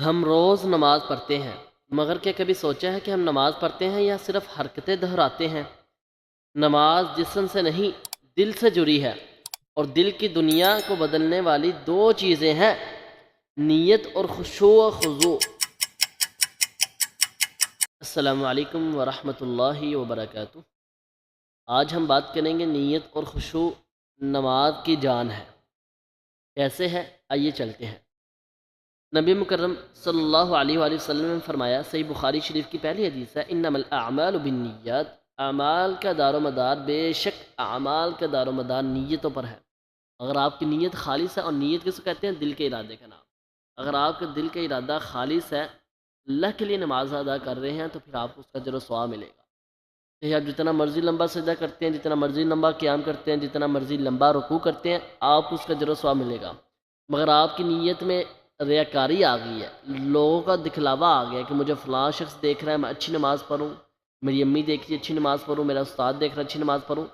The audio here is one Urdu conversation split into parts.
ہم روز نماز پڑھتے ہیں، مگر کیا کبھی سوچا ہے کہ ہم نماز پڑھتے ہیں یا صرف حرکتیں دہراتے ہیں؟ نماز جسم سے نہیں، دل سے جڑی ہے، اور دل کی دنیا کو بدلنے والی دو چیزیں ہیں: نیت اور خشوع و خضوع۔ السلام علیکم ورحمۃ اللہ وبرکاتہ۔ آج ہم بات کریں گے نیت اور خشوع نماز کی جان ہے۔ کیسے ہے؟ آئیے چلتے ہیں۔ نبی مکرم صلی اللہ علیہ وآلہ وسلم نے فرمایا، صحیح بخاری شریف کی پہلی حدیث ہے، انما الاعمال بالنیات، اعمال کا دار و مدار، بے شک اعمال کا دار و مدار نیتوں پر ہے۔ اگر آپ کی نیت خالص ہے، اور نیت کس کو کہتے ہیں؟ دل کے ارادے کا نام۔ اگر آپ کا دل کا ارادہ خالص ہے، اللہ کے لیے نماز ادا کر رہے ہیں، تو پھر آپ کو اس کا اجر و ثواب ملے گا۔ چاہے آپ جتنا مرضی لمبا سجدہ کرتے ہیں، جتنا مرضی لمبا قیام کرتے ہیں، جتنا مرضی لمبا رکوع کرتے ہیں، آپ کو اس کا اجر و ثواب ملے گا۔ مگر آپ کی نیت میں ریاکاری آ گئی ہے، لوگوں کا دکھلاوا آ گیا ہے کہ مجھے فلاں شخص دیکھ رہا ہے، میں اچھی نماز پڑھوں، میری امی دیکھ رہی ہے اچھی نماز پڑھوں، میرا استاد دیکھ رہا ہے اچھی نماز پڑھوں،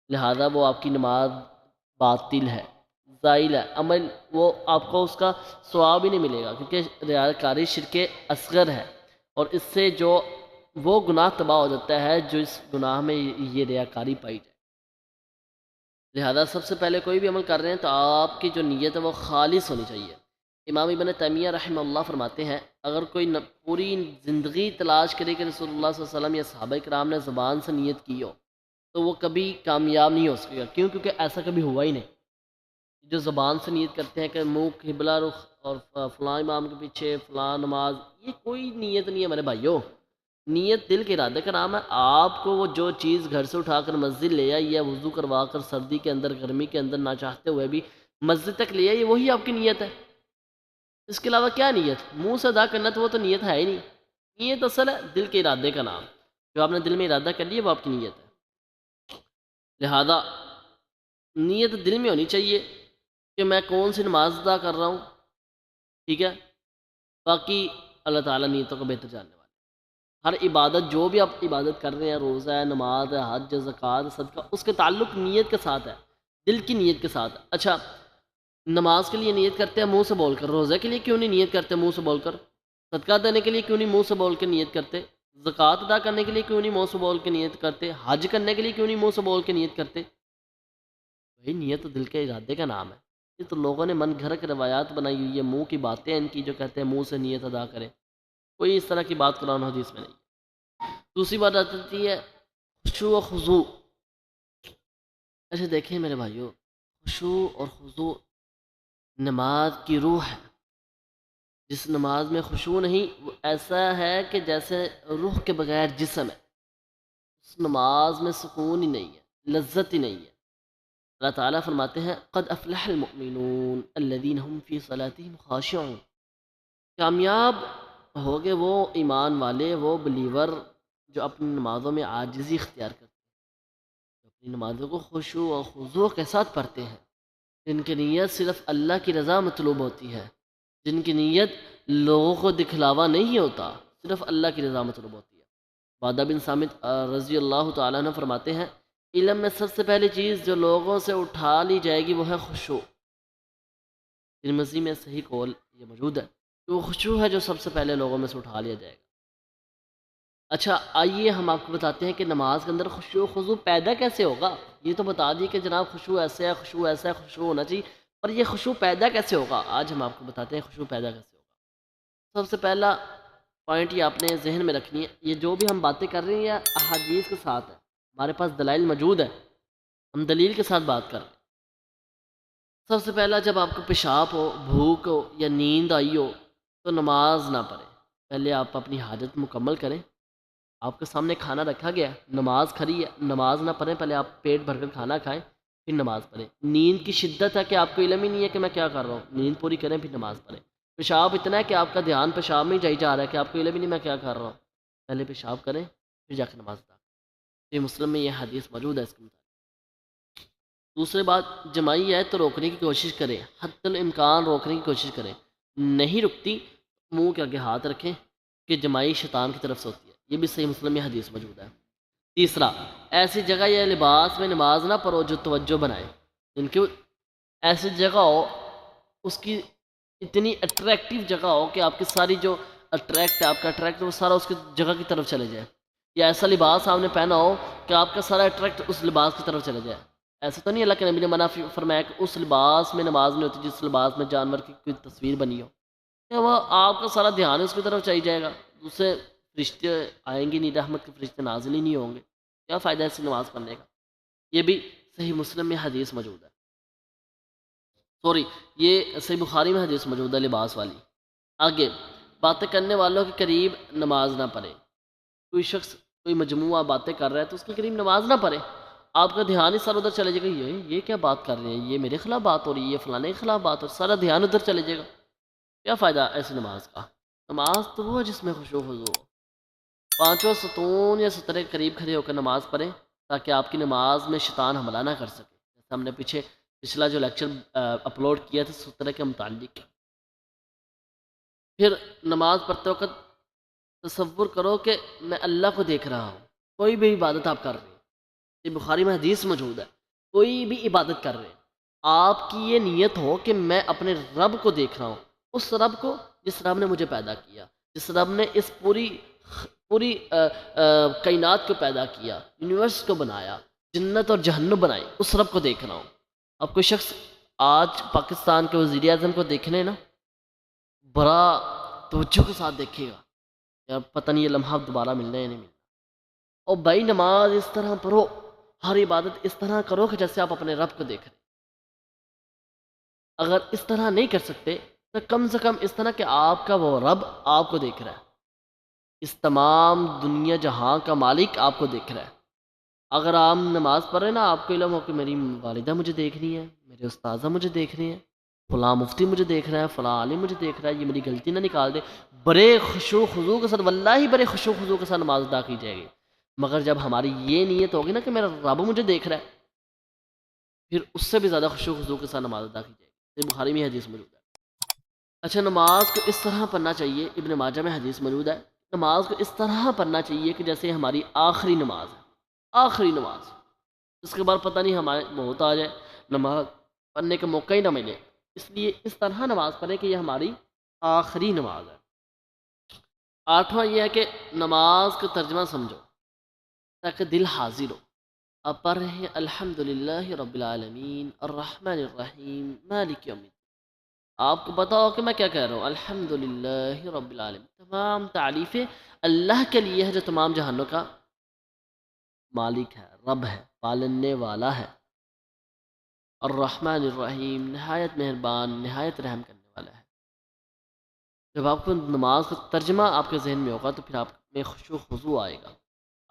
لہذا وہ آپ کی نماز باطل ہے، زائل ہے، عمل وہ آپ کو اس کا ثواب ہی نہیں ملے گا، کیونکہ ریاکاری شرک اصغر ہے، اور اس سے جو وہ گناہ تباہ ہو جاتا ہے جو اس گناہ میں یہ ریاکاری پائی جائے۔ لہذا سب سے پہلے کوئی بھی عمل کر رہے ہیں تو آپ کی جو نیت ہے وہ خالص ہونی چاہیے۔ امام ابن تیمیہ رحمہ اللہ فرماتے ہیں، اگر کوئی پوری زندگی تلاش کرے کہ رسول اللہ صلی اللہ علیہ وسلم یا صحابہ کرام نے زبان سے نیت کی ہو، تو وہ کبھی کامیاب نہیں ہو سکے گا۔ کیوں؟ کیونکہ ایسا کبھی ہوا ہی نہیں۔ جو زبان سے نیت کرتے ہیں کہ منہ قبلہ رخ اور فلاں امام کے پیچھے فلاں نماز، یہ کوئی نیت نہیں ہے میرے بھائیوں۔ نیت دل کے ارادے کا نام ہے۔ آپ کو وہ جو چیز گھر سے اٹھا کر مسجد لے آئی ہے، وضو کروا کر سردی کے اندر گرمی کے اندر نہ چاہتے ہوئے بھی مسجد تک لے آئی، وہی آپ کی نیت ہے۔ اس کے علاوہ کیا نیت؟ منہ سے ادا کرنا تو وہ تو نیت ہے ہی نہیں۔ نیت اصل ہے دل کے ارادے کا نام۔ جو آپ نے دل میں ارادہ کر لیا وہ آپ کی نیت ہے۔ لہذا نیت دل میں ہونی چاہیے کہ میں کون سی نماز ادا کر رہا ہوں، ٹھیک ہے؟ باقی اللہ تعالیٰ نیتوں کو بہتر جاننے والا ہے۔ ہر عبادت، جو بھی آپ عبادت کر رہے ہیں، روزہ ہے، نماز ہے، حج، زکوٰۃ، صدقہ، اس کے تعلق نیت کے ساتھ ہے، دل کی نیت کے ساتھ ہے۔ اچھا، نماز کے لیے نیت کرتے ہیں منہ سے بول کر، روزہ کے لیے کیوں نہیں نیت کرتے منہ سے بول کر؟ صدقہ دینے کے لیے کیوں نہیں منہ سے بول کے نیت کرتے؟ زکوٰۃ ادا کرنے کے لیے کیوں نہیں منہ سے بول کے نیت کرتے؟ حج کرنے کے لیے کیوں نہیں منہ سے بول کے نیت کرتے؟ بھائی نیت تو دل کے ارادے کا نام ہے۔ یہ تو لوگوں نے من گھڑت روایات بنائی ہوئی ہے، منہ کی باتیں ان کی، جو کہتے ہیں منہ سے نیت ادا کریں۔ کوئی اس طرح کی بات قرآن و حدیث میں نہیں۔ دوسری بات آتی ہے خشوع و خضوع۔ ایسے دیکھیں میرے بھائیوں، خشوع اور خضوع نماز کی روح ہے۔ جس نماز میں خشوع نہیں، وہ ایسا ہے کہ جیسے روح کے بغیر جسم ہے۔ اس نماز میں سکون ہی نہیں ہے، لذت ہی نہیں ہے۔ اللہ تعالیٰ فرماتے ہیں، قد افلح المؤمنون الذین هم فی صلاتہم خاشعون۔ کامیاب ہو گئے وہ ایمان والے، وہ بلیور جو اپنی نمازوں میں عاجزی اختیار کرتے ہیں، جو اپنی نمازوں کو خشوع و خضوع کے ساتھ پڑھتے ہیں، جن کی نیت صرف اللہ کی رضا مطلوب ہوتی ہے، جن کی نیت لوگوں کو دکھلاوا نہیں ہوتا، صرف اللہ کی رضا مطلوب ہوتی ہے۔ عبادہ بن صامت رضی اللہ تعالیٰ عنہ فرماتے ہیں، علم میں سب سے پہلی چیز جو لوگوں سے اٹھا لی جائے گی وہ ہے خشوع۔ ترمذی میں صحیح قول یہ موجود ہے کہ وہ خشوع ہے جو سب سے پہلے لوگوں میں سے اٹھا لیا جائے گا۔ اچھا، آئیے ہم آپ کو بتاتے ہیں کہ نماز کے اندر خشوع و خضوع پیدا کیسے ہوگا۔ یہ تو بتا دیے کہ جناب خشوع ایسے ہے، خشوع ایسا ہے، خشوع ہونا چاہیے، پر یہ خشوع پیدا کیسے ہوگا؟ آج ہم آپ کو بتاتے ہیں خشوع پیدا کیسے ہوگا۔ سب سے پہلا پوائنٹ یہ آپ نے ذہن میں رکھنی ہے، یہ جو بھی ہم باتیں کر رہے ہیں احادیث کے ساتھ ہے، ہمارے پاس دلائل موجود ہے، ہم دلیل کے ساتھ بات کر رہے ہیں۔ سب سے پہلا، جب آپ کو پیشاب ہو، بھوک ہو یا نیند آئی ہو تو نماز نہ پڑھیں۔ پہلے آپ اپنی حاجت مکمل کریں۔ آپ کے سامنے کھانا رکھا گیا ہے، نماز کھڑی ہے، نماز نہ پڑھیں، پہلے آپ پیٹ بھر کر کھانا کھائیں پھر نماز پڑھیں۔ نیند کی شدت ہے کہ آپ کو علم ہی نہیں ہے کہ میں کیا کر رہا ہوں، نیند پوری کریں پھر نماز پڑھیں۔ پیشاب اتنا ہے کہ آپ کا دھیان پیشاب میں ہی جائی جا رہا ہے کہ آپ کو علم ہی نہیں میں کیا کر رہا ہوں، پہلے پیشاب کریں پھر جا کے نماز ادا کریں۔ یہ مسلم میں یہ حدیث موجود ہے اس کے مطابق۔ دوسری بات، جماعی ہے تو روکنے کی کوشش کریں، حتی الامکان روکنے کی کوشش کریں۔ نہیں رکتی، منہ کے آگے ہاتھ رکھیں کہ جماعی شیطان کی طرف سے ہوتی ہے، یہ بھی صحیح مسلم میں حدیث موجود ہے۔ تیسرا، ایسی جگہ یا لباس میں نماز نہ پڑھو جو توجہ بنائے، ان کی ایسی جگہ ہو اس کی اتنی اٹریکٹیو جگہ ہو کہ آپ کی ساری جو اٹریکٹ ہے، آپ کا اٹریکٹ وہ سارا اس کی جگہ کی طرف چلے جائے، یا ایسا لباس آپ نے پہنا ہو کہ آپ کا سارا اٹریکٹ اس لباس کی طرف چلے جائے. ایسا تو نہیں اللہ کے نبی نے منع فرمایا کہ اس لباس میں نماز نہیں ہوتی جس لباس میں جانور کی کوئی تصویر بنی ہو، کہ وہ آپ کا سارا دھیان اس کی طرف چلی جائے گا، اس سے فرشتے آئیں گے نہیں، رحمت کے فرشتے نازل ہی نہیں ہوں گے، کیا فائدہ ہے ایسی نماز پڑھنے کا. یہ بھی صحیح مسلم میں حدیث موجود ہے، سوری یہ صحیح بخاری میں حدیث موجود ہے لباس والی. آگے، باتیں کرنے والوں کے قریب نماز نہ پڑھے. کوئی شخص کوئی مجموعہ باتیں کر رہا ہے تو اس کے قریب نماز نہ پڑھے، آپ کا دھیان ہی سارا ادھر چلے جائے گا، یہ کیا بات کر رہے ہیں، یہ میرے خلاف بات ہو رہی ہے، یہ فلانے کے خلاف بات ہو رہی ہے، سارا دھیان ادھر چلے جائے گا. کیا فائدہ ایسی نماز کا. نماز تو وہ ہے جس میں خشوع و خضوع ہو. پانچوں ستون یا سترے کے قریب کھڑے ہو کر نماز پڑھیں تاکہ آپ کی نماز میں شیطان حملہ نہ کر سکے. جیسے ہم نے پچھلا جو لیکچر اپلوڈ کیا تھا سترے کے متعلق. پھر نماز پڑھتے وقت تصور کرو کہ میں اللہ کو دیکھ رہا ہوں. کوئی بھی عبادت آپ کر رہے ہیں، یہ بخاری میں حدیث موجود ہے، کوئی بھی عبادت کر رہے ہیں، آپ کی یہ نیت ہو کہ میں اپنے رب کو دیکھ رہا ہوں، اس رب کو جس رب نے مجھے پیدا کیا، جس رب نے اس پوری کائنات کو پیدا کیا، یونیورس کو بنایا، جنت اور جہنم بنائی، اس رب کو دیکھ رہا ہوں. اب کوئی شخص آج پاکستان کے وزیر اعظم کو دیکھنے نا بڑا توجہ کے ساتھ دیکھے گا، یار پتہ نہیں یہ لمحہ دوبارہ ملنا ہے یا نہیں ملنا. اور بھائی نماز اس طرح پڑھو، ہر عبادت اس طرح کرو کہ جیسے آپ اپنے رب کو دیکھ رہے. اگر اس طرح نہیں کر سکتے تو کم سے کم اس طرح کہ آپ کا وہ رب آپ کو دیکھ رہا ہے، اس تمام دنیا جہاں کا مالک آپ کو دیکھ رہا ہے. اگر آپ نماز پڑھ رہے ہیں نا، آپ کو علم ہو کہ میری والدہ مجھے دیکھ رہی ہے، میرے استاذہ مجھے دیکھ رہی ہیں، فلاں مفتی مجھے دیکھ رہا ہے، فلاں عالم مجھے دیکھ رہا ہے، یہ میری غلطی نہ نکال دے، بڑے خشوع و خضوع کے ساتھ، واللہ بڑے خشوع و خضوع کے ساتھ نماز ادا کی جائے گی. مگر جب ہماری یہ نیت ہوگی نا کہ میرا رب مجھے دیکھ رہا ہے، پھر اس سے بھی زیادہ خشوع و خضوع کے ساتھ نماز ادا کی جائے گی. یہ بخاری میں حدیث موجود ہے. اچھا، نماز کو اس طرح پڑھنا چاہیے، ابن ماجہ میں حدیث موجود ہے، نماز کو اس طرح پڑھنا چاہیے کہ جیسے ہماری آخری نماز ہے، آخری نماز، اس کے بعد پتہ نہیں ہمارے موت آ جائے، نماز پڑھنے کا موقع ہی نہ ملے. اس لیے اس طرح نماز پڑھیں کہ یہ ہماری آخری نماز ہے. آٹھواں یہ ہے کہ نماز کا ترجمہ سمجھو تاکہ دل حاضر ہو. آپ پڑھ رہے ہیں الحمد للہ رب العالمین الرحمن الرحیم مالک یوم الدین، آپ کو پتا ہو کہ میں کیا کہہ رہا ہوں، الحمد للہ رب العالمین، تمام تعریفیں اللہ کے لیے ہے جو تمام جہانوں کا مالک ہے، رب ہے، پالنے والا ہے. الرحمن الرحیم، نہایت مہربان، نہایت رحم کرنے والا ہے. جب آپ کو نماز کا ترجمہ آپ کے ذہن میں ہوگا تو پھر آپ میں خشوع و خضوع آئے گا،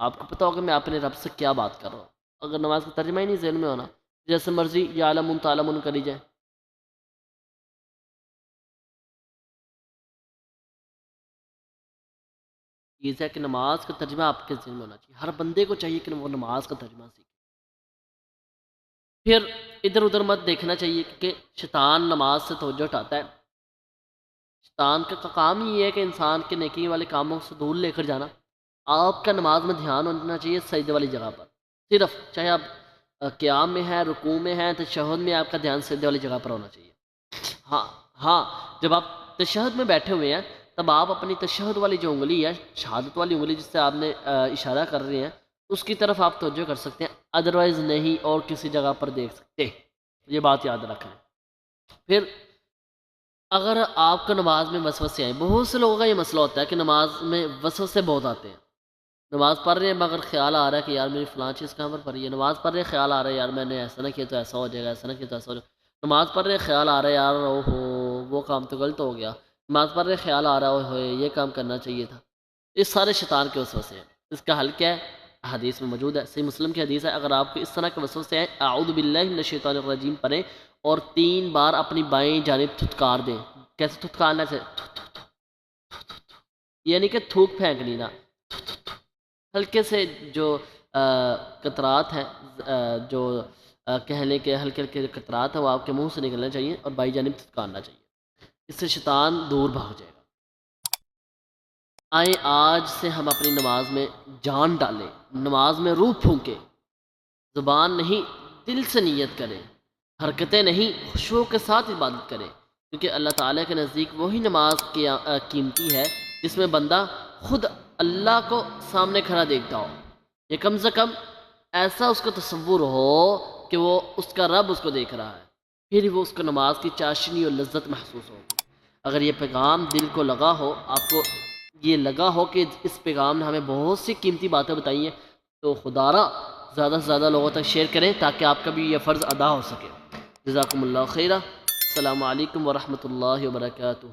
آپ کو پتہ ہوگا میں اپنے رب سے کیا بات کر رہا ہوں. اگر نماز کا ترجمہ ہی نہیں ذہن میں ہونا، جیسے مرضی یا عالم تعالم کری جائے. چیز ہے کہ نماز کا ترجمہ آپ کے ذہن میں ہونا چاہیے، ہر بندے کو چاہیے کہ وہ نماز کا ترجمہ سیکھے. پھر ادھر ادھر مت دیکھنا چاہیے کہ شیطان نماز سے توجہ اٹھاتا ہے. شیطان کا کام ہی یہ ہے کہ انسان کے نیکی والے کاموں سے دور لے کر جانا. آپ کا نماز میں دھیان ہونا چاہیے سجدے والی جگہ پر، صرف چاہے آپ قیام میں ہیں، رکوع میں ہیں، تشہد میں آپ کا دھیان سجدے والی جگہ پر ہونا چاہیے. ہاں ہاں، جب آپ تشہد میں بیٹھے ہوئے ہیں تب آپ اپنی تشہد والی جو انگلی ہے، شہادت والی انگلی جس سے آپ نے اشارہ کر رہے ہیں، اس کی طرف آپ توجہ کر سکتے ہیں، ادروائز نہیں اور کسی جگہ پر دیکھ سکتے. یہ بات یاد رکھیں. پھر اگر آپ کو نماز میں وسوسے آئیں، بہت سے لوگوں کا یہ مسئلہ ہوتا ہے کہ نماز میں وسوسے بہت آتے ہیں. نماز پڑھ رہے ہیں مگر خیال آ رہا ہے کہ یار میری فلاں چیز کہاں پر پڑھی ہے، نماز پڑھ رہے ہیں خیال آ رہا ہے یار میں نے ایسا نہ کیا تو ایسا ہو جائے گا، ایسا نہ کیا تو ایسا ہو جائے گا. نماز پڑھ رہے ہیں خیال آ رہا ہے یار اوہو وہ کام تو غلط ہو گیا. نماز پڑھ رہے ہیں خیال آ رہا ہے ہوئے یہ کام کرنا چاہیے تھا. اس سارے شیطان کے وسوسے ہیں. اس کا حل کیا ہے؟ حدیث میں موجود ہے، صحیح مسلم کی حدیث ہے. اگر آپ کو اس طرح کے وسوسے ہیں، اعوذ باللہ من الشیطان الرجیم پڑھیں اور 3 بار اپنی بائیں جانب تھتکار دیں. کیسے تھتکارنا ہے؟ یعنی کہ تھوک پھینکنی نا، ہلکے سے جو قطرات ہیں، جو کہنے کے ہلکے ہلکے قطرات ہیں وہ آپ کے منہ سے نکلنا چاہیے اور بائیں جانب تھتکارنا چاہیے. اس سے شیطان دور بھاگ جائے گا. آئیں آج سے ہم اپنی نماز میں جان ڈالیں، نماز میں روح پھونکیں. زبان نہیں دل سے نیت کریں، حرکتیں نہیں خشوع کے ساتھ عبادت کریں، کیونکہ اللہ تعالیٰ کے نزدیک وہی نماز قیمتی ہے جس میں بندہ خود اللہ کو سامنے کھڑا دیکھتا ہو، یا کم سے کم ایسا اس کا تصور ہو کہ وہ اس کا رب اس کو دیکھ رہا ہے، پھر وہ اس کو نماز کی چاشنی اور لذت محسوس ہو۔ اگر یہ پیغام دل کو لگا ہو، آپ کو یہ لگا ہو کہ اس پیغام نے ہمیں بہت سی قیمتی باتیں بتائی ہیں، تو خدا را زیادہ سے زیادہ لوگوں تک شیئر کریں تاکہ آپ کا بھی یہ فرض ادا ہو سکے۔ جزاکم اللہ خیرہ۔ السلام علیکم ورحمۃ اللہ وبرکاتہ۔